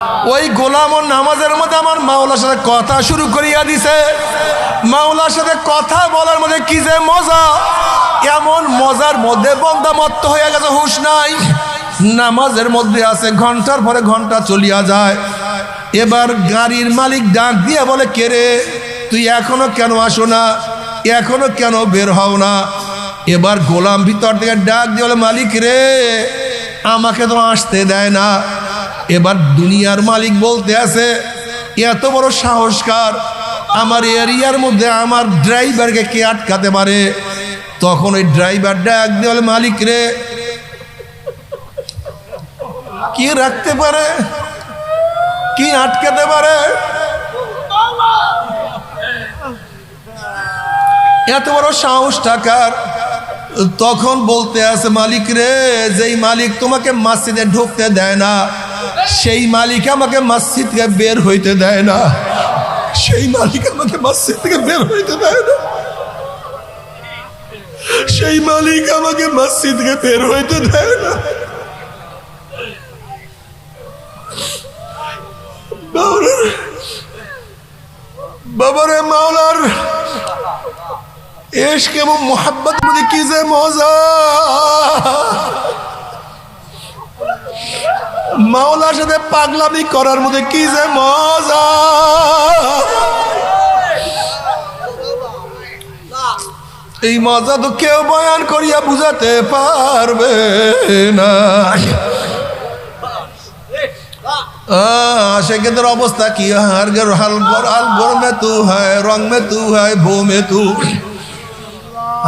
ওই গোলাম ও নামাজের মধ্যে আমার মাওলার সাথে কথা শুরু করিয়া দিছে। মাওলার সাথে কথা বলার মধ্যে কি যে মজা, এমন মজার মধ্যে বন্দা মত্ত হয়ে গেছে, হুঁশ নাই। নামাজের মধ্যে আছে, ঘন্টার পরে ঘন্টা চলিয়া যায়। এবার গাড়ির মালিক ডাক দিয়ে বলে, কে রে তুই এখনো কেন আসো না, এখনো কেন বের হও না? এবার গোলাম ভিতর থেকে ডাক দিয়ে বলে, মালিক রে আমাকে তো আসতে দেয় না। এবার দুনিয়ার মালিক বলতে আছে, এত বড় সাহসকার, আমার এরিয়ার মধ্যে আমার ড্রাইভারকে কে আটকাতে পারে? তখন ওই ড্রাইভার ডাক দিয়ে বলে, মালিক রে কি রাখতে পারে, কি আটকাতে পারে? এত বড় সাহস টাকার। তখন বলতে আছে, মালিক রে যেই মালিক তোমাকে মসজিদে ঢুকতে দেয় না, সেই মালিক আমাকে মসজিদ থেকে বের হইতে দেয় না, সেই মালিক আমাকে মসজিদ থেকে বের হইতে দেয় না, সেই মালিক আমাকে মসজিদ থেকে বের হইতে দেয় না। বাবারে মাওলার ইশক এবং মোহাব্বত মধ্যে কি যে মজা, মাওলার সাথে পাগলামি করার মধ্যে কি যে মজা। এই মজা তো কেউ বয়ান করিয়া বুঝাতে পারবে না। আশিকদের অবস্থা কি, हर गोल में तू है, रंग में तू है, भू में तू,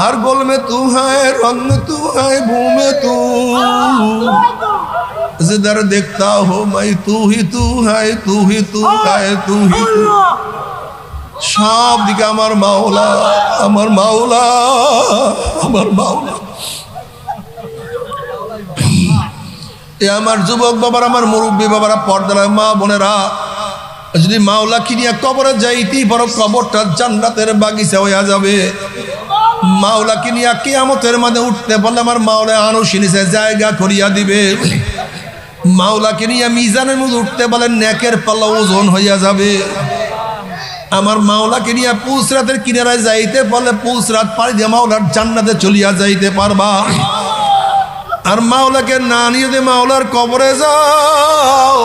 हर गोल में तू है, रंग में तू है, भू में तू, जिधर देखता हो मैं तू ही तू है, तू ही तू है, तू ही तू। সব দিকে আমার মাওলা, আমার মাওলা, আমার মাওলা। এ আমার যুবক বাবার, আমার মুরব্বী বাবারা, পর্দার মা বোনেরা, যদি মাওলা কিনিয়া কবরে যাইতেই বড়, কবরটা জান্নাতের বাগিচা হইয়া যাবে। মাওলা কিনিয়া কিয়ামতের মাঝে উঠতে বললে আমার মাওলা আনুশি নিচে জায়গা করিয়া দিবে। মাওলা কিনিয়া মিজানের মধ্যে উঠতে বলেন নেকের পাল্লা ওজন হইয়া যাবে। আমার মাওলাকে নিয়ে পুলসরাতের কিনারায় যাইতে বলে পুলসরাত পাড়ি দিয়ে মাওলার জান্নাতে চলিয়া যাইতে পারবা। আর মাওলাকে না নিয়ে যে মাওলার কবরে যাও,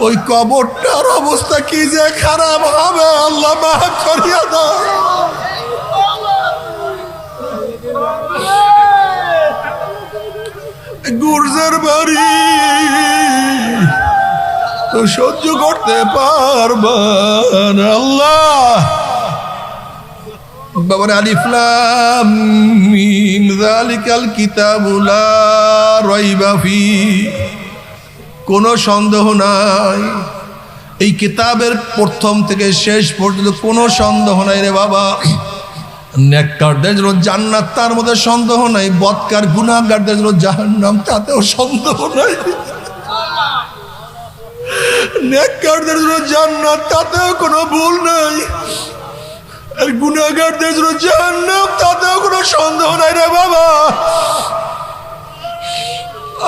ওই কবরটার অবস্থা কি যে খারাপ হবে, আল্লাহ মাফ করিয়া দাও। গুর্জের বাড়ি তো সহ্য করতে পারবা না আল্লাহ। বাবার আলিফ লাম মিম যালিকাল কিতাবু লা রাইবা ফি, কোনো সন্দেহ নাই এই কিতাবের প্রথম থেকে শেষ পর্যন্ত কোনো সন্দেহ নাই রে বাবা। নেককারদের জন্য জান্নাত, তার মধ্যে সন্দেহ নাই। বদকার গুনাহগারদের জন্য জাহান্নাম, তাতেও সন্দেহ নাই। নেককারদের জন্য জান্নাত, তাতেও কোনো ভুল নাই। আর গুনাহগারদের জন্য জাহান্নাম, তাতেও কোনো সন্দেহ নাই রে বাবা।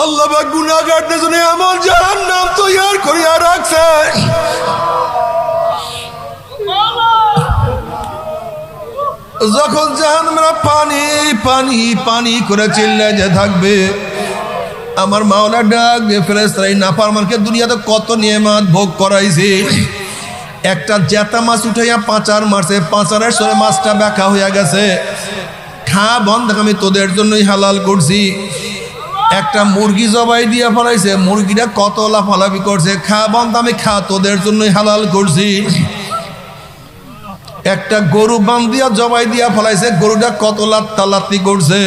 আল্লাহ পাক গুনাহগারদের জন্য এমন জাহান্নাম তৈরি করিয়া রাখছে, যখন জাহান্নামে পানি পানি পানি করে চিল্লায় যে থাকবে, আমার মাওলা ডাক দিয়ে ফেরেশতারা এই নাফরমানকে দুনিয়াতে কত নিয়ামত ভোগ করাইছে। একটা জেতা মাছ উঠাইয়া পাঁচার মারছে, পাঁচারের সরে মাছটা ব্যাখা হইয়া গেছে। খা বন্ধ, আমি তোদের জন্যই হালাল করছি। একটা মুরগি জবাই দিয়া ফেলাইছে, মুরগিটা কত লাফালাফি করছে। খা বন্ধ, আমি খা তোদের জন্যই হালাল করছি। একটা গরু বান্ধিয়া জবাই দিয়া ফেলাইছে, গরুটা কত লাত্তি করছে।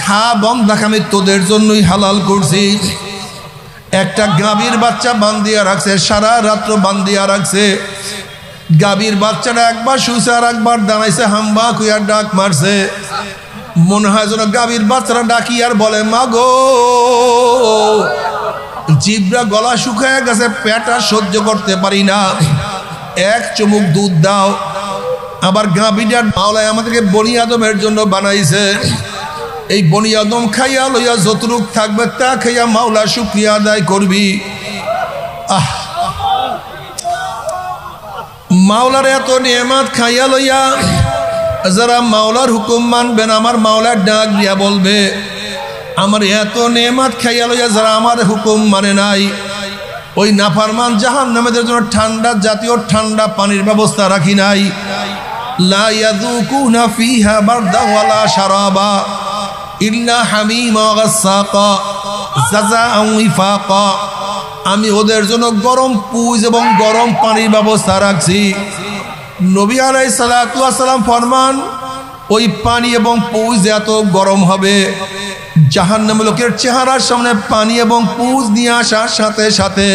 খা বন্ধ, আমি তোদের জন্যই হালাল করছি। একটা গাভীর বাচ্চা বান্ধিয়া রাখছে, সারা রাত্র বান্ধিয়া রাখছে। গাভীর বাচ্চাটা একবার শুছে আর একবার দাঁড়াইছে, হাম্বা কুইয়া ডাক মারছে। মনে হয় যেন গাভীর বাচ্চারা ডাকি আর বলে, মা গো, জিব্রা গলা শুকায় গেছে, পেট আর সহ্য করতে পারি না, এক চুমুক দুধ দাও। আবার গাভীটার মাওলায় আমাদেরকে বনি আদমের জন্য বানাইছে। এই বনি আদম খাইয়া লইয়া যতটুক থাকবে তা খাইয়া মাওলা শুকরিয়া আদায় করবি। আহ মাওলার এত নেয়ামত খাইয়া লইয়া যারা মাওলার হুকুম মানবেন আমার মাওলার ডাক দিয়া বলবে আমার এত নেয়ামত খাইয়া লইয়া যারা আমার হুকুম মানে নাই ওই নাফরমান জাহান্নামীদের জন্য ঠান্ডা জাতীয় ঠান্ডা পানির ব্যবস্থা রাখি নাই লা ইয়াযুকুনা ফিহা বারদা ওয়ালা শারাবা ইল্লা হামিমা ওয়া গাসসাকা জাযাআন ওয়াফাকা আমি ওদের জন্য গরম পুজ এবং গরম পানির ব্যবস্থা রাখছি নবী আলাইহিস সালাতু ওয়াস সালাম ফরমান ওই পানি এবং পুজ এত গরম হবে জাহান্নামী লোকের চেহারার সামনে পানি এবং পুজ নিয়ে আসার সাথে সাথে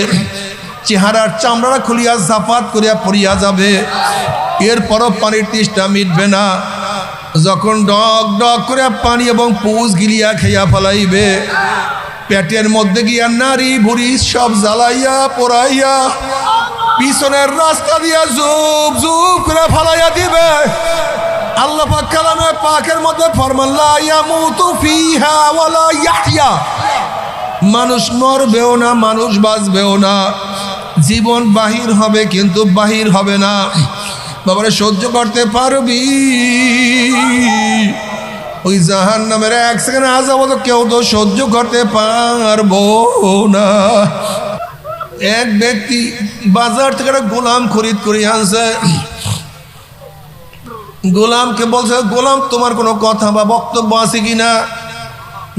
চেহারার চামড়া খুলিয়া জাফাত করিয়া পড়িয়া যাবে এরপরও পানির তৃষ্ণা মিটবে না যখন ডক ডক করে পানি এবং পুজ গিলিয়া খাইয়া ফেলাইবে পেটের মধ্যে গিয়া নারী ভুড়ি সব জ্বালাইয়া পোড়াইয়া পিছনের রাস্তা দিয়া জুব জুব করে ফালাইয়া দিবে আল্লাহ পাক কালামে পাকের মধ্যে ফরমান লা ইয়ামুতু ফিহা ওয়ালা ইয়াহইয়া মানুষ মরবেও না মানুষ বাঁচবেও না জীবন বাহির হবে কিন্তু বাহির হবে না বাবারে সহ্য করতে পারবি ওই জাহান্নামের এক সেকেন্ড আযাব তো কেউ তো সহ্য করতে পারবো না এক ব্যক্তি বাজার থেকে একটা গোলাম খরিদ করে আনছে গোলামকে বলছে গোলাম তোমার কোনো কথা বা বক্তব্য আছে কিনা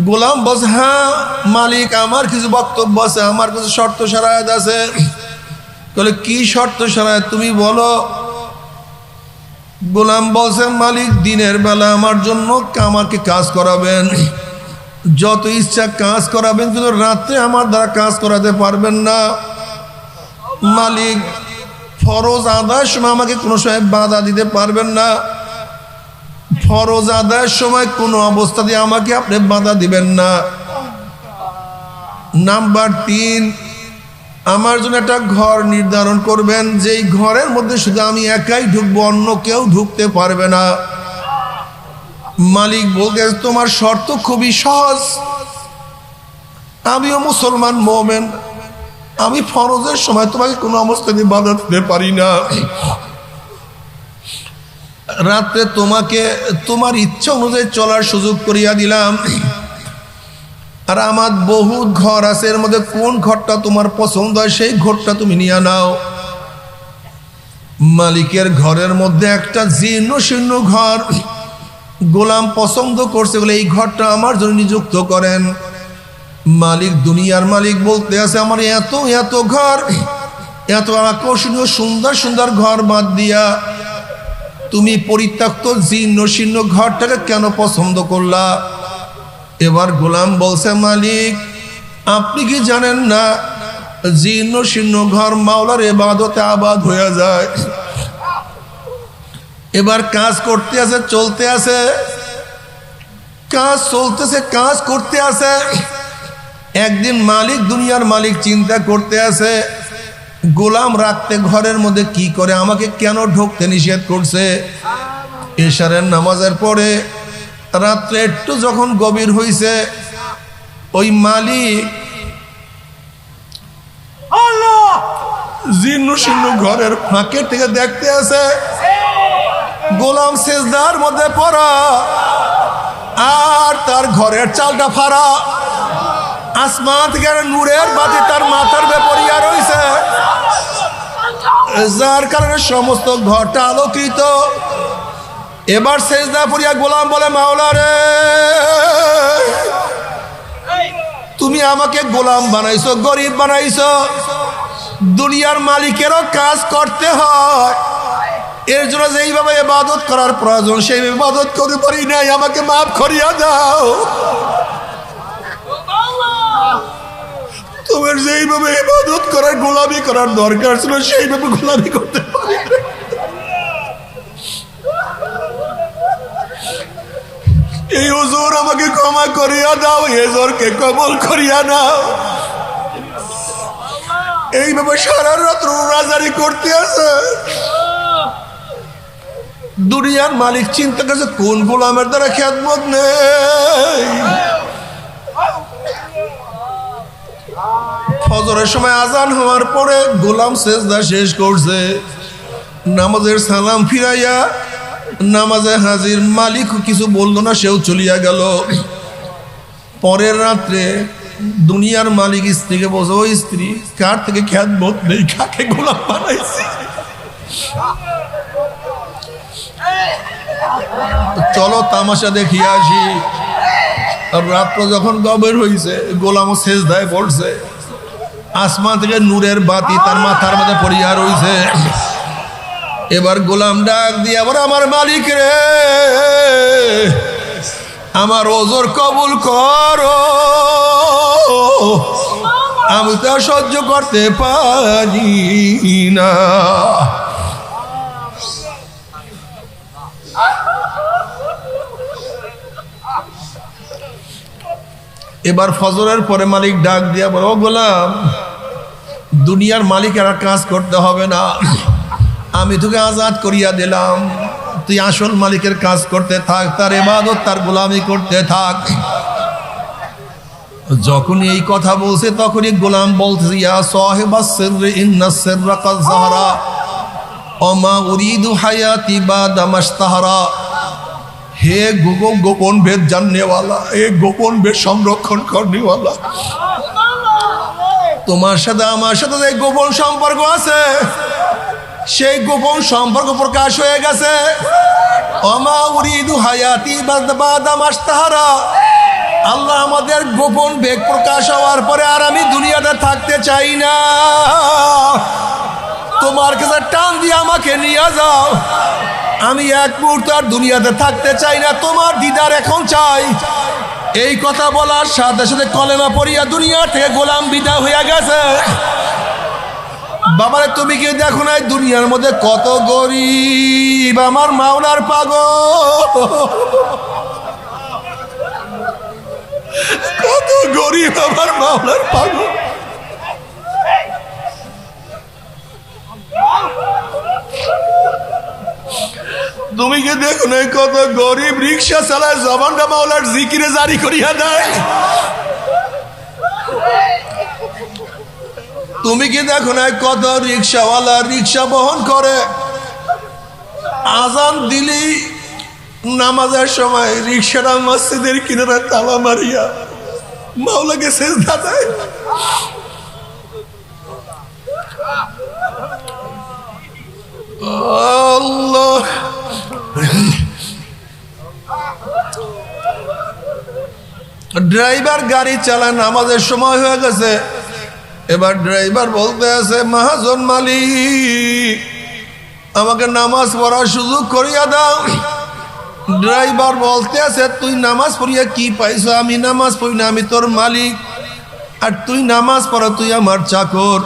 গোলাম বলছে হ্যাঁ মালিক আমার কিছু বক্তব্য আছে আমার কিছু শর্ত শরায়ত আছে বলে কি শর্ত শরায়ত তুমি বলো গোলাম বলছে মালিক দিনের বেলা আমার জন্য আমাকে কাজ করাবেন যত ইচ্ছা কাজ করাবেন কিন্তু রাতে আমার দ্বারা কাজ করাতে পারবেন না মালিক ফরজ আদায়ের সময় আমাকে কোনো সময় বাধা দিতে পারবেন না ফরজ আদায়ের সময় কোনো অবস্থা দিয়ে আমাকে আপনি বাধা দিবেন না নাম্বার 3 আমার জন্য একটা ঘর নির্ধারণ করবেন যেই ঘরের মধ্যে শুধু আমি একাই ঢুকবো অন্য কেউ ঢুকতে পারবে না মালিক বলতে তোমার শর্ত খুবই সহজ আমিও মুসলমান মুমিন আমি ফরজের সময় তোমাকে কোনো অবস্থায় বাধা দিতে পারি না রাতে তোমাকে তোমার ইচ্ছা অনুযায়ী চলার সুযোগ করিয়া দিলাম আর আমার বহুত ঘর আছে এর মধ্যে কোন ঘরটা তোমার পছন্দ হয় সেই ঘরটা তুমি নিয়ে নাও মালিকের ঘরের মধ্যে একটা জীর্ণ শীর্ণ ঘর গোলাম পছন্দ করছে বলে এই ঘরটা আমার জন্য নিযুক্ত করেন মালিক দুনিয়ার মালিক বলতে আছে আমার এত এত ঘর এত আকর্ষণীয় সুন্দর সুন্দর ঘর বাদ দিয়া তুমি পরিত্যক্ত জীর্ণ শীর্ণ ঘরটাকে কেন পছন্দ করলা এবার গোলাম বলছে মালিক আপনি কি জানেন না জীর্ণ শীর্ণ ঘর মাওলার ইবাদতে আবাদ হয়ে যায় এবার কাজ করতে আছে চলতে আছে কাজ চলতেছে কাজ করতে আছে একদিন মালিক দুনিয়ার মালিক চিন্তা করতে আছে গোলাম রাখতে ঘরের মধ্যে কি করে আমাকে কেন ঢুকতে নিষেধ করছে এশারের নামাজের পরে রাত্রে একটু যখন গভীর হইছে ওই মালিক জীর্ণ শীর্ণ ঘরের ফাঁকে থেকে দেখতে আছে গোলাম সেজদার মধ্যে পড়া আর তার ঘরের চালটা ফাড়া আসমান থেকে নূরের বাতি তার মাথার বেপরিয়া রয়েছে যার কারণে সমস্ত ঘরটা আলোকিত এবার সেজদা পড়িয়া গোলাম বলে মাওলা রে তুমি আমাকে গোলাম বানাইছো গরিব বানাইছো দুনিয়ার মালিকেরও কাজ করতে হয় এর জন্য যেইভাবে ইবাদত করার প্রয়োজন সেই ইবাদত করতে পারি নাই আমাকে মাফ করিয়া দাও তোমার যেইভাবে ইবাদত করার গোলামি করার দরকার ছিল সেইভাবে গোলামি করতে পারি এই হুজুর আমাকে ক্ষমা করিয়া দাও হুজুরকে কবুল করিয়া নাও এইভাবে সারা রাত রোজাদারি করতে আছে দুনিয়ার মালিক চিন্তা করছে কোন গোলামের দ্বারা খেদমত নেই ফজরের সময় আজান হওয়ার পরে গোলাম সেজদা শেষ করছে, নামাজের সালাম ফিরাইয়া নামাজে হাজির। মালিক কিছু বলল না, সেও চলিয়া গেল। পরের রাত্রে দুনিয়ার মালিক স্ত্রীকে বলছে, ও স্ত্রী, কার থেকে খ্যাতবোধ নেই, কাকে গোলাম বানাইছে? চলো তামাশা দেখিয়ে আসি। রাত্র যখন গভীর হয়েছে, গোলামও সেজদায় পড়ছে। আসমান থেকে নূরের বাতি তার মাথার মধ্যে পড়িয়া রইছে। এবার গোলাম ডাক দিয়ে, আবার আমার মালিক রে, আমার ওজর কবুল করো, আমি তো সহ্য করতে পারি না। এবার ফজরের পরে মালিক ডাক দিয়া বলে, ও গোলাম, দুনিয়ার মালিকেরা কাজ করতে হবে না, আমি তোকে আজাদ করিয়া দিলাম, তুই আসল মালিকের কাজ করতে থাক, তার ইবাদত তার গোলামি করতে থাক। যখন এই কথা বলছে তখনই গোলাম বলছে, ইয়া সাহিবাস সিররি ইন্নাস সিররা কাদ যাহারা ওমা উরিদু হায়াতি বাদা মাশতাহারা। হে গোপন ভেদ জাননেওয়ালা, হে গোপন ভেদ সংরক্ষণ করনেওয়ালা, তোমার সাথে আমার সাথে যে গোপন সম্পর্ক আছে, সেই গোপন সম্পর্ক প্রকাশ হয়ে গেছে। ওমা উরিদু হায়াতি বাদা মাশতাহারা। আল্লাহ আমাদের গোপন বেগ প্রকাশ হওয়ার পরে আর আমি দুনিয়াতে থাকতে চাই না, তোমার কাছে টান দিয়ে আমাকে নিয়ে যাও, আমি এক মুহূর্ত আর দুনিয়াতে থাকতে চাই না, তোমার দিদার এখন চাই। এই কথা বলার সাথে সাথে কলেমা পড়িয়া দুনিয়া থেকে গোলাম বিদায় হইয়া গেছে। বাবারে, তুমি কি দেখো না দুনিয়ার মধ্যে কত গরিব আমার মাওলার পাগল, কত গরিব আমার মাওলার পাগল। তুমি কি দেখো না কত গরিব রিক্সা চালায়, জবানটা মাওলার জিকিরে জারি করিয়া দেয়। তুমি কি দেখো না কত রিক্সাওয়ালা রিক্সা বহন করে, আজান দিলি নামাজের সময় রিক্সাটা মসজিদের কিনারে তালা মারিয়া মাওলাকে সেজদা দেয়। আল্লাহ, ড্রাইভার গাড়ি চালায়, নামাজের সময় হয়ে গেছে। এবার ড্রাইভার বলতে আছে, মহাজন মালিক, আমাকে নামাজ পড়ার সুযোগ করিয়া দাও। ড্রাইভার বলতে আছে, তুই নামাজ পড়িয়া কি পাইছ? আমি নামাজ পড়ি না, আমি তোর মালিক। আর তুই নামাজ পড়ো, তুই আমার চাকর।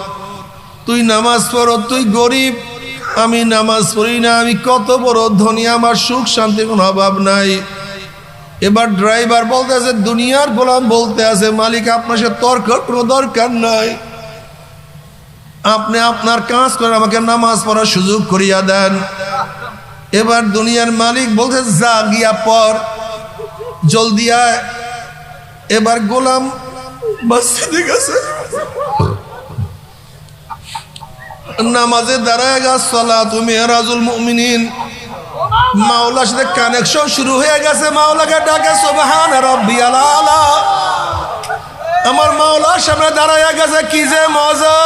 তুই নামাজ পড়ো, তুই গরিব, আমি নামাজ পড়ি না, আমি কত বড় ধনী, আমার সুখ শান্তি কোনো অভাব নাই। এবার ড্রাইভার বলতে আছে, দুনিয়ার গোলাম বলতে আছে, মালিক আপনার সাথে তর্ক কোনো দরকার নাই, আপনি আপনার কাজ করে আমাকে নামাজ পড়ার সুযোগ করিয়া দেন। এবার দুনিয়ার মালিক বলছে, যা গিয়া পড়, জলদি আয়। এবার গোলাম মসজিদে গেছে, নামাজে দাঁড়ায় গা, সালাতু মিরাজুল মুমিনিন, মাওলার সাথে কানেকশন শুরু হয়ে গেছে। মাওলাকে ডাকে, সুবহান রাব্বিয়াল আলা। আমার মাওলার সামনে দাঁড়ায় গেছে, কি যে মজা,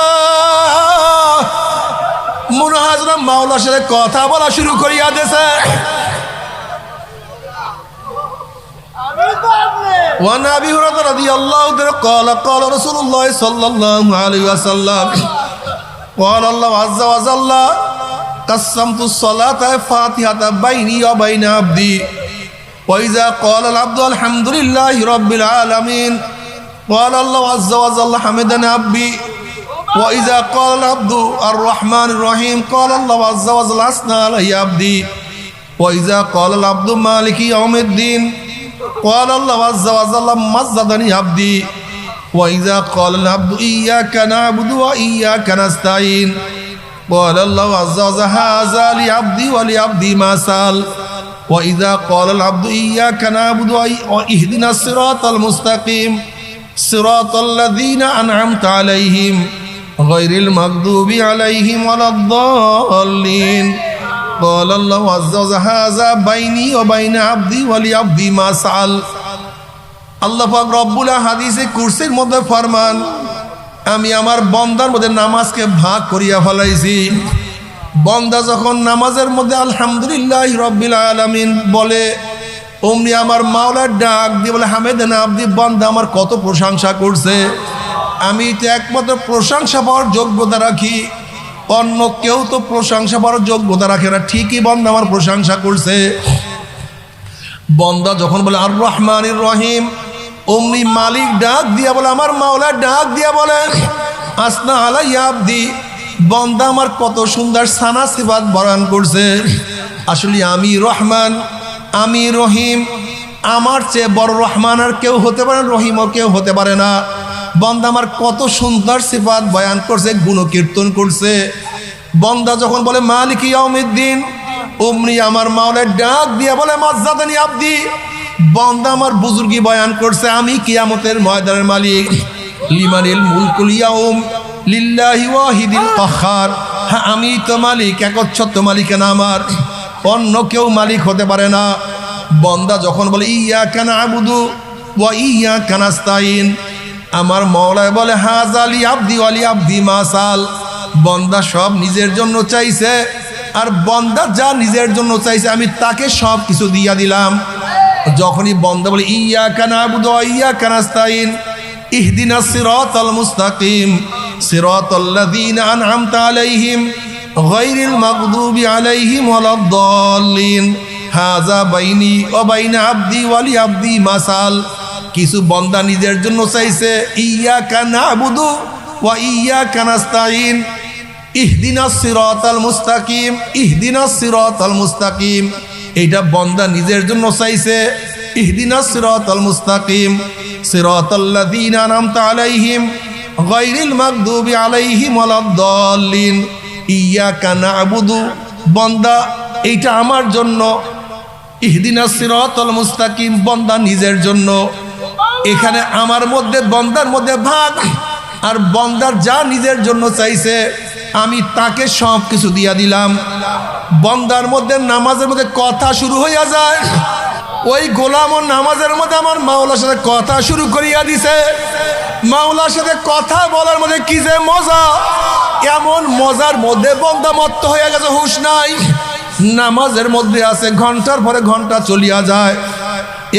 মনে হয় যেন মাওলার সাথে কথা বলা শুরু করিয়া দিয়েছে। وعن أبي هريرة رضي الله عنه قال قال رسول الله صلى الله عليه وسلم قال الله عز وجل قسمت الصلاة فاتحة بيني وبين عبدي وإذا قال العبد الحمد لله رب العالمين قال الله عز وجل حمدني عبدي وإذا قال العبد الرحمن الرحيم قال الله عز وجل أثنى علي عبدي وإذا قال العبد مالك يوم الدين قال الله عز وجل مجدني عبدي وإذا قال العبد إياك نعبد وإياك نستعين قال الله عز وجل هذا لعبدي ولعبدي ما سأل وإذا قال العبد إياك نعبد واهدنا الصراط المستقيم সিরাতাল্লাযীনা আন'আমতা আলাইহিম গায়রিল মাগদুবি আলাইহিম ওয়ালাদ-দাল্লিন ক্বালা আল্লাহু আযজা ওয়া হাযা বাইনি ওয়া বাইনা আবদি ওয়া লি আবদি মা সাআল। আল্লাহ পাক রব্বুল হাদিসে কুরসির মধ্যে ফরমান, আমি আমার বান্দার মধ্যে নামাজকে ভাগ করিয়া ফেলাইছি। বান্দা যখন নামাজের মধ্যে আলহামদুলিল্লাহি রাব্বিল আলামিন বলে, অমনি আমার মাওলার ডাক দিয়ে বলে, হামেদানা আবদি, বান্দা আমার কত প্রশংসা করছে। আমি তো একমাত্র প্রশংসা পাওয়ার যোগ্যতা রাখি, অন্য কেউ তো প্রশংসা পাওয়ার যোগ্যতা রাখে না। ঠিকই বান্দা আমার প্রশংসা করছে। বান্দা যখন বলে আর রহমানির রহিম, অমনি মালিক ডাক দিয়া বলে, আমার মাওলার ডাক দিয়া বলে, আসনা আলাইয়া আবদি, বান্দা আমার কত সুন্দর সানা সিফাত বর্ণন করছে। আসলে আমি রহমান, আমি রহিম, আমার চেয়ে বড় রহমান আর কেউ হতে পারে না, রহিমও কেউ হতে পারে না। বান্দা আমার কত সুন্দর সিফাত বয়ান করছে, গুণকীর্তন করছে। বান্দা যখন বলে মালিক ইয়াউমিদ্দিন, অমনি আমার মাওলার ডাক দিয়া বলে, মাজ্জাদানি আবদি, বান্দা আমার বুজুর্গি বয়ান করছে, আমি কিয়ামতের ময়দানের মালিক। লিমানিল মুলকুল ইয়াউম লিল্লাহি ওয়াহিদিল কাহ্হার, হ্যাঁ আমি তো মালিক, একচ্ছত্র মালিকানা আমার, অন্য কেউ মালিক হতে পারে না। বান্দা যখন বলে ইয়্যাকা না'বুদু ওয়া ইয়্যাকা নাস্তাইন, আমার মাওলায় বলে হাযা লি আবদি ওয়া লি আবদি মা সাল, বান্দা সব নিজের জন্য চাইছে, আর বান্দা যা নিজের জন্য চাইছে আমি তাকে সব কিছু দিয়া দিলাম। যখনই বান্দা বলে ইয়্যাকা না'বুদু ওয়া ইয়্যাকা নাস্তাইন, ইহদিনাস সিরাতাল মুস্তাকিম সিরাতাল্লাযীনা আন'আমতা আলাইহিম গায়রিল মাগদুবি আলাইহিম ওয়ালাদ-দাল্লিন হাযা বাইনি ওয়া বাইনা আবদি ওয়া লি আবদি মা সাল। কিছু বান্দা নিজের জন্য চাইছে ইয়্যাকা না'বুদু ওয়া ইয়্যাকা নাস্তাইন, ইহদিনাস সিরাতাল মুস্তাকিম, ইহদিনাস সিরাতাল মুস্তাকিম, এইটা বান্দা নিজের জন্য চাইছে। ইহদিনাস সিরাতাল মুস্তাকিম সিরাতাল্লাযীনা আন'আমতা আলাইহিম গায়রিল মাগদুবি আলাইহিম ওয়ালাদ-দাল্লিন, ইয়্যাকা না'বুদু, বান্দা এইটা আমার জন্য। ইহদিনাস সিরাতাল মুস্তাকিম, বান্দা নিজের জন্য। এখানে আমার মধ্যে বান্দার মধ্যে ভাগ, আর বান্দার যা নিজের জন্য চাইছে আমি তাকে সব কিছু দিয়া দিলাম। বান্দার মধ্যে নামাজের মধ্যে কথা শুরু হইয়া যায়, ওই গোলাম ও নামাজের মধ্যে আমার মাওলার সাথে কথা শুরু করিয়া দিছে। মাওলার সাথে কথা বলার মধ্যে কি যে মজা, এমন মজার মধ্যে বান্দা মত্ত হয়ে গেছে, হুঁশ নাই। নামাজের মধ্যে আছে, ঘন্টার পরে ঘন্টা চলিয়া যায়।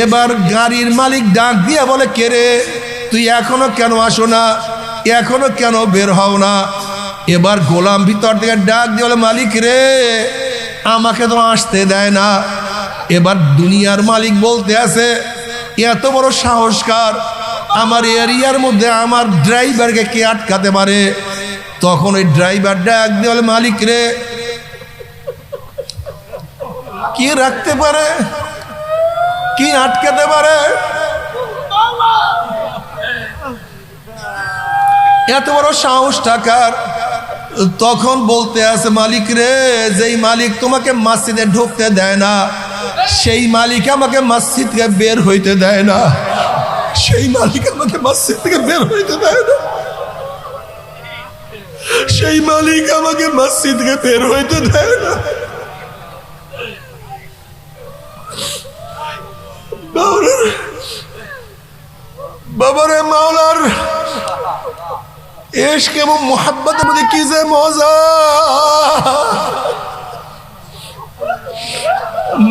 এবার গাড়ির মালিক ডাক দিয়ে বলে, কে রে তুই এখনো কেন আসো না, এখনো কেন বের হও না? এবার গোলাম ভিতর থেকে ডাক দিয়ে বলে, মালিক রে আমাকে তো আসতে দেয় না। এবার দুনিয়ার মালিক বলতে আছে, এত বড় সাহসকার, আমার এরিয়ার মধ্যে আমার ড্রাইভারকে কে আটকাতে পারে? তখন ওই ড্রাইভার ডাক দিয়ে বলে, মালিক রে কি রাখতে পারে, কি আটকাতে পারে? এত বড় সাহস টাকার। তখন বলতে আছে, মালিক রে যেই মালিক তোমাকে মসজিদে ঢুকতে দেয় না, সেই মালিক আমাকে মসজিদ থেকে বের হইতে দেয় না, সেই মালিক আমাকে মসজিদ থেকে বের হইতে দেয় না, সেই মালিক আমাকে মসজিদ থেকে বের হইতে দেয় না। বাবারে মাওলার ইশক এবং মুহাব্বতের মধ্যে কি যে মজা,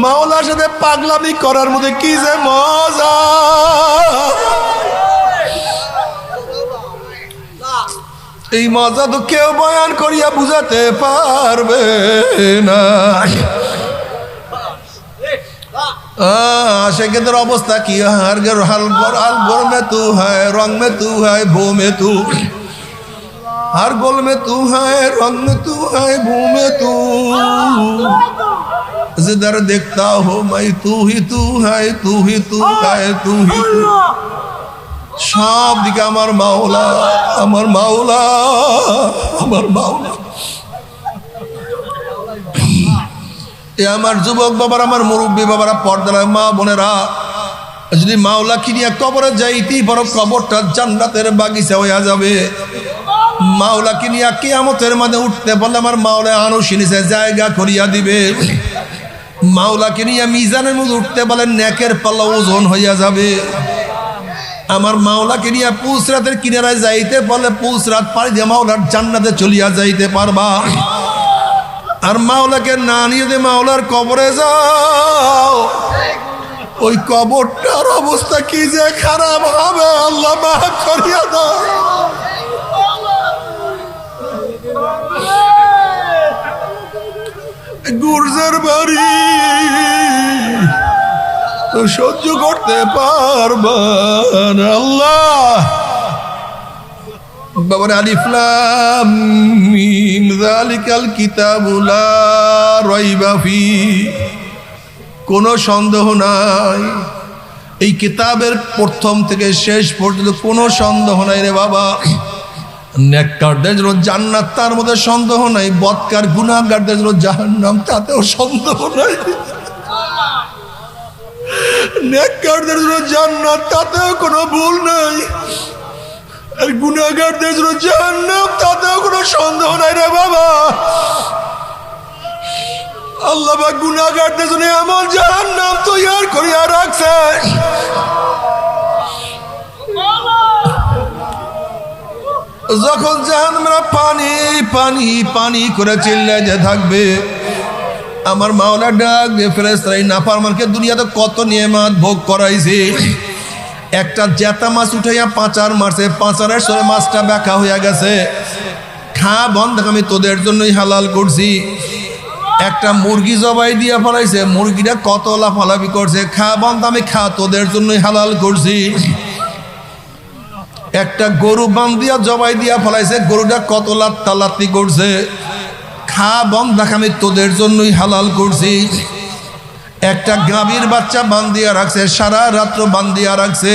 মাওলার সাথে পাগলামি করার মধ্যে কি যে মজা। এই মজা তো কেউ বয়ান করিয়া বুঝাতে পারবে না। আশিকদের অবস্থা কি, হার গোল মে তু হ্যায়, রং মে তু হ্যায়, ভো মে তু, हर गोल में तू है, रंग में तू है, भू में तू, जिधर देखता हो मैं तू ही तू है, तू ही तू है, तू ही तू। সব দিকে আমার মাওলা, আমার মাওলা, আমার মাওলা। এ আমার যুবক বাবারা, আমার মুরব্বী বাবারা, পর্দার মা বোনেরা, যদি মাওলা কিনিয়া কবরে যাইতেই বড় কবরটা জান্নাতের বাগিচা হইয়া যাবে। মাওলা কিনিয়া কিয়ামতের মাঝে উঠতে পারলে আমার মাওলা আনুষি নিচে জায়গা করিয়া দিবে। মাওলা কিনিয়া মিজানের মধ্যে উঠতে পারলে নেকের পাল্লা ওজন হইয়া যাবে। আমার মাওলাকে নিয়ে পুলসরাতের কিনারায় যাইতে পারলে পুলসরাত পাড়ি দিয়ে মাওলার জান্নাতে চলিয়া যাইতে পারবা। আর মাওলাকে না নিয়ে যদি মাওলার কবরে যাও, ওই কবরটার অবস্থা কি যে খারাপ হবে, আল্লাহ মাফ করিয়া দাও। গুর্জের বাড়ি তো সহ্য করতে পারবা না আল্লাহ। বাবার আলিফ লাম মিম যালিকাল কিতাবু লা রাইবা ফি, কোনো সন্দেহ নাই এই কিতাবের প্রথম থেকে শেষ পর্যন্ত কোনো সন্দেহ নাই রে বাবা। নেককারদের জন্য জান্নাত, তার মধ্যে সন্দেহ নাই। বদকার গুনাহগারদের জন্য জাহান্নাম, তাতেও সন্দেহ নাই। নেককারদের জন্য জান্নাত, তাতেও কোনো ভুল নাই। আর গুনাহগারদের জন্য জাহান্নাম, তাতেও কোনো সন্দেহ নাই রে বাবা। আল্লাহ পাক গুনাহগারদের জন্য এমন জাহান্নাম তৈরি করিয়া রাখছে, যখন জাহান্নামরা পানি পানি পানি করে চিল্লাইতে থাকবে, আমার মাওলা ডাক দিয়ে ফেরেশতারা এই নাফরমানকে দুনিয়াতে কত নিয়ামত ভোগ করাইছে। একটা জেতা মাছ উঠাইয়া পাঁচার মারছে, পাঁচারের সরে মাছটা ব্যাকা হইয়া গেছে। খা বন্ধ, আমি তোদের জন্যই হালাল করছি। একটা মুরগি জবাই দিয়া ফেলাইছে, মুরগিটা কত লাফালাফি করছে। খা বন্ধ, আমি খা তোদের জন্যই হালাল করছি। একটা গরু বান্ধিয়া জবাই দিয়া ফেলাইছে, গরুটা কত লাত্তি করছে। খা বন্ধ, আমি তোদের জন্যই হালাল করছি। একটা গাভীর বাচ্চা বান্ধিয়া রাখছে, সারা রাত্র বান্ধিয়া রাখছে।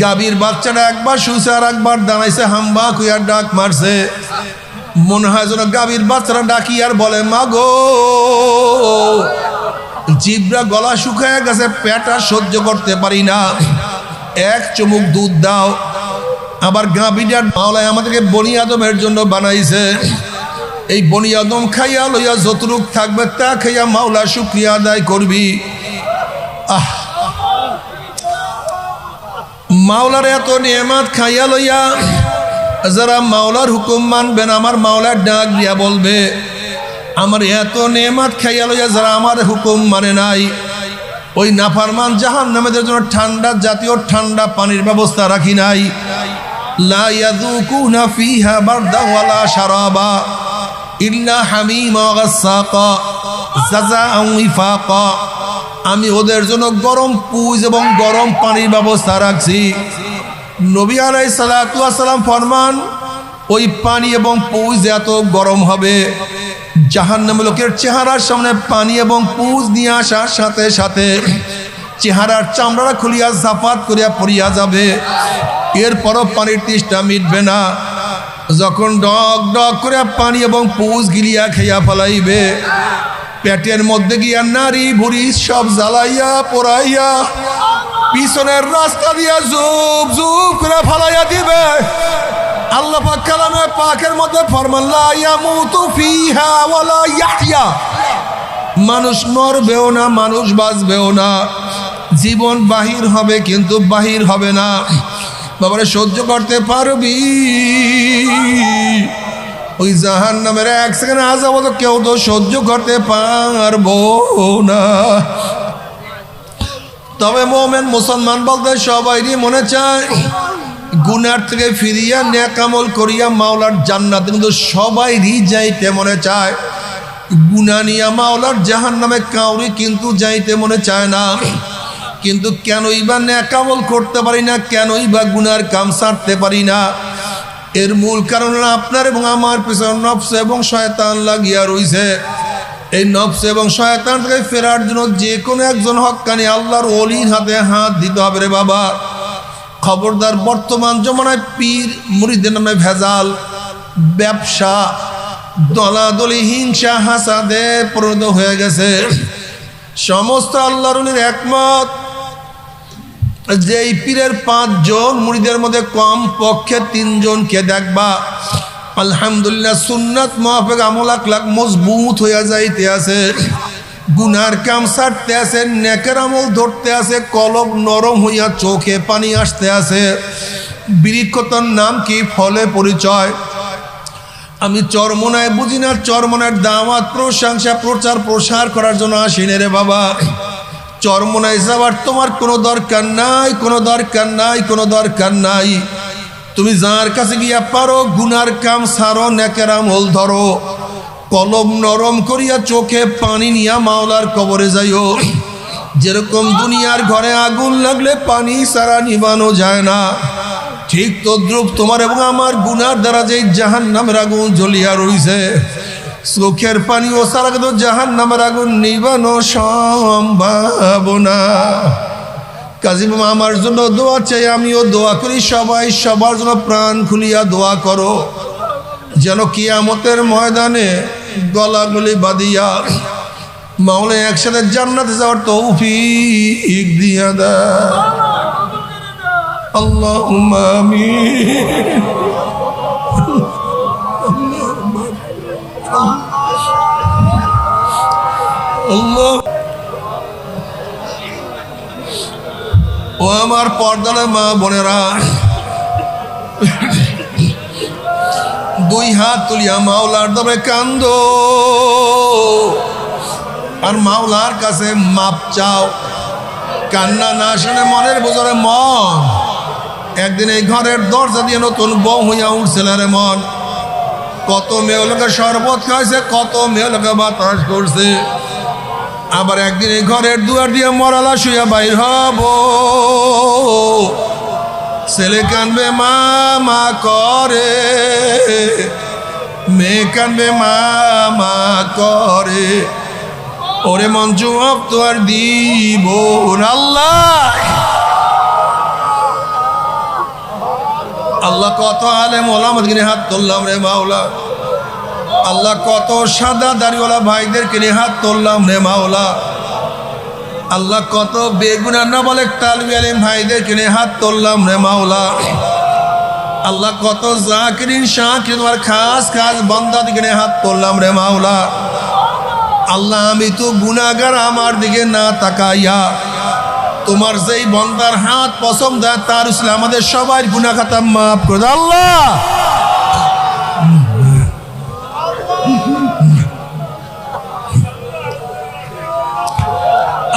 গাভীর বাচ্চাটা একবার শুইছে আর একবার দাঁড়াইছে, হাম্বা কুইয়া ডাক মারছে। মনে হয় যেন গাভীর বাচ্চারা ডাকি আর বলে, মা গো, জিব্রা গলা শুকায় গেছে, পেটা সহ্য করতে পারি না, এক চুমুক দুধ দাও। আবার গাভীটার মাওলায় আমাদেরকে বনি আদমের জন্য বানাইছে। এই বনি আদম খাইয়া লইয়া যতটুক থাকবে তা খাইয়া মাওলা শুকরিয়া আদায় করবি। মাওলার এত নিয়ামত খাইয়া লইয়া যারা মাওলার হুকুম মানবেন, আমার মাওলার ডাক দিয়া বলবে, আমার এত নিয়ামত খাইয়া লইয়া যারা আমার হুকুম মানে নাই, ওই নাফরমান জাহান্নামীদের জন্য ঠান্ডা জাতীয় ঠান্ডা পানির ব্যবস্থা রাখি নাই। লা ইয়াযুকুনা ফিহা বারদা ওয়ালা শারাবা ইল্লা হামিমা ওয়া গাসসাকা জাযাআন ওয়াফাকা। আমি ওদের জন্য গরম পুজ এবং গরম পানির ব্যবস্থা রাখছি। নবী আলাইহিস সালাতু ওয়াস সালাম ফরমান, ওই পানি এবং পুজ এত গরম হবে, জাহান্নামী লোকের চেহারার সামনে পানি এবং পুজ নিয়ে আসার সাথে সাথে চেহারার চামড়া খুলিয়া জাফাত করিয়া পড়িয়া যাবে। এরপরও পানির তৃষ্ণা মিটবে না। যখন ডক ডক করে পানি এবং পুজ গিলিয়া খাইয়া ফেলাইবে, পেটের মধ্যে গিয়া নারী ভুড়ি সব জ্বালাইয়া পোড়াইয়া পিছনের রাস্তা দিয়া জুব জুব করে ফেলাইয়া দিবে। আল্লাহ পাক কালামে পাকের মধ্যে ফরমান, লা ইয়ামুতু ফিহা ওয়ালা ইয়াহইয়া। মানুষ মরবেও না, মানুষ বাঁচবেও না, জীবন বাহির হবে কিন্তু বাহির হবে না। বাবারে সহ্য করতে পারবি? ওই জাহান্নামের এক সেকেন্ড আযাব তো কেউ তো সহ্য করতে পারবো না। তবে মুমিন মুসলমান বলতে সবাইরই মনে চায় গুনার থেকে ফিরিয়া নেক আমল করিয়া মাওলার জান্নাত, কিন্তু সবাইরই যাইতে মনে চায়। গুনাহ নিয়া মাওলার জাহান্নামে কাউরি কিন্তু যাইতে মনে চায় না। কিন্তু কেনই বা নেক আমল করতে পারি না, কেনই বা গুনার কাম ছাড়তে পারি না? এর মূল কারণ আপনার এবং আমার পিছনে নফস এবং শয়তান লাগিয়া রইছে। এই নফস এবং শয়তান থেকে ফেরার জন্য যে কোনো একজন হক্কানি আল্লাহর ওলির হাতে হাত দিতে হবে রে বাবা। খবরদার, বর্তমান জমানায় পীর মুরিদের নামে ভেজাল, ব্যবসা, দলাদলি, হিংসা, হাসাদে পরিণত হয়ে গেছে। সমস্ত আল্লাহর ওলির একমত, যেই পীরের 5 জন মুরিদের মধ্যে কম পক্ষে 3 জনকে দেখবা আলহামদুলিল্লাহ সুন্নাত মুআফিক আমল আখলাক মজবুত হইয়া যাইতে আছে, গুনার কাম ছাড়তে আছে, নেকের আমল ধরতে আছে, কলব নরম হইয়া চোখে পানি আসতে আছে। বৃক্ষতর নাম কি? ফলে পরিচয়। আমি চরমনায় বুঝি না, চরমনার দাওয়াত প্রশংসা প্রচার প্রসার করার জন্য আসিনি রে বাবা। চরমনায় যাওয়ার তোমার কোনো দরকার নাই, কোনো দরকার নাই, কোনো দরকার নাই। তুমি যার কাছে গিয়া পারো গুনার কাম ছাড়ো, নেকের আমল ধরো, কলম নরম করিয়া চোখে পানি নিয়া মাওলার কবরে যাইও। যেরকম দুনিয়ার ঘরে আগুন লাগলে পানি ছাড়া নিবানো যায় না, ঠিক তদ্রুপ তোমার এবং আমার গুনার দ্বারা যে জাহান্নামের আগুন জ্বলিয়া রইছে, চোখের পানি ও ছাড়া কিন্তু জাহান্নামের আগুন নিবানো সম্ভব না। কাজী মামা আমার জন্য দোয়া চাই, আমিও দোয়া করি, সবাই সবার জন্য প্রাণ খুলিয়া দোয়া করো, যেন কিয়ামতের ময়দানে গলাগলি বাঁধিয়া মাওলা একসাথে জান্নাতে যাওয়ার তৌফিক দিয়া দেয়। আল্লাহুম্মা আমিন। আল্লাহ ও আমার পর্দার মা বোনেরা, 2 হাত তুলিয়া মাওলার দরবারে কান্দো আর মাওলার কাছে মাপ চাও। কান্না না শুনে মনের বোঝরে মন একদিন এই ঘরের দরজা দিয়ে নতুন বউ হইয়া উঠছিল রে মন। কত মেয়ে লোকে শরবত খাইছে, কত মেয়ে লোকে বাতাস করছে, আবার একদিন এই ঘরের দুয়ার দিয়ে মরালা শুয়া বাইর হব। ছেলে কানবে মা মা করে, মেয়ে কানবে মা মা করে, ওরে মন জবাব তো আর দিব আল্লাহ। আল্লাহ কত আলেম ওলামাদেরকে নিয়ে হাত তুললাম রে মাওলা। আল্লাহ কত সাদা দাড়িওয়ালা ভাইদেরকে নিয়ে হাত তুললাম রে মাওলা। আল্লাহ কত বেগুনা না বলে তালবি আলিম ভাইদেরকে নিয়ে হাত তুললাম রে মাওলা। আল্লাহ কত জাকিরিন শাকির তোমার খাস খাস বান্দাদেরকে নিয়ে হাত তুললাম রে মাওলা। আল্লাহ আমি তো গুনাহগার, আমার দিকে না তাকাইয়া তোমার যেই বান্দার হাত পছন্দ তার উসলে আমাদের সবার গুনাহ খাতা মাফ করে দাও আল্লাহ।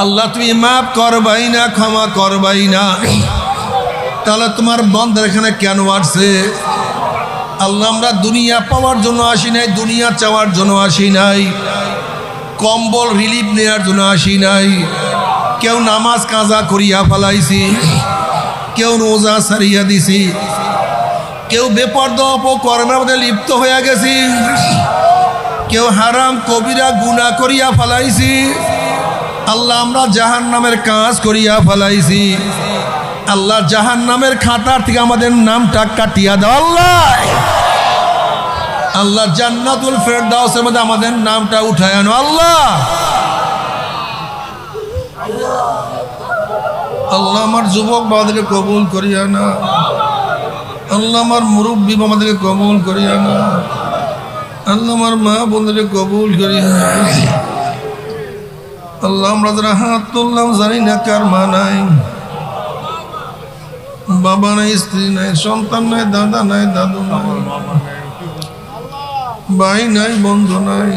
আল্লাহ তুমি মাফ করবাই না, ক্ষমা করবাই না, তাহলে তোমার বান্দার এখানে কেন আসছে? আল্লাহ আমরা দুনিয়া পাওয়ার জন্য আসি নাই, দুনিয়া চাওয়ার জন্য আসি নাই, কম্বল রিলিফ নেওয়ার জন্য আসি নাই। কেউ নামাজ কাজা করিয়া ফেলাইছি, কেউ রোজা সারিয়া দিছি, কেউ বেপরদা অপকর্মের মধ্যে লিপ্ত হইয়া গেছি, কেউ হারাম কবিরা গুনাহ করিয়া ফেলাইছি। আল্লাহ আমরা জাহান্নামের কাজ করিয়া ফেলাইছি। আল্লাহ জাহান্নামের খাতার থেকে আমাদের নামটা কাটিয়া দাও আল্লাহ। আল্লাহ জান্নাতুল ফেরদাউসের মধ্যে আমাদের নামটা উঠায় আনো আল্লাহ। আল্লাহ আমার যুবক বাবাদেরকে কবুল করিয়া না, আল্লাহ আমার মুরব্বী বাবাদেরকে কবুল করিয়া না, আল্লাহ আমার মা বোনদেরকে কবুল করিয়া না। আল্লাহ আমরা যারা হাত তুললাম জানি না কার মা নাই, বাবা নাই, স্ত্রী নাই, সন্তান নাই, দাদা নাই, দাদু নাই, ভাই নাই, বন্ধু নাই।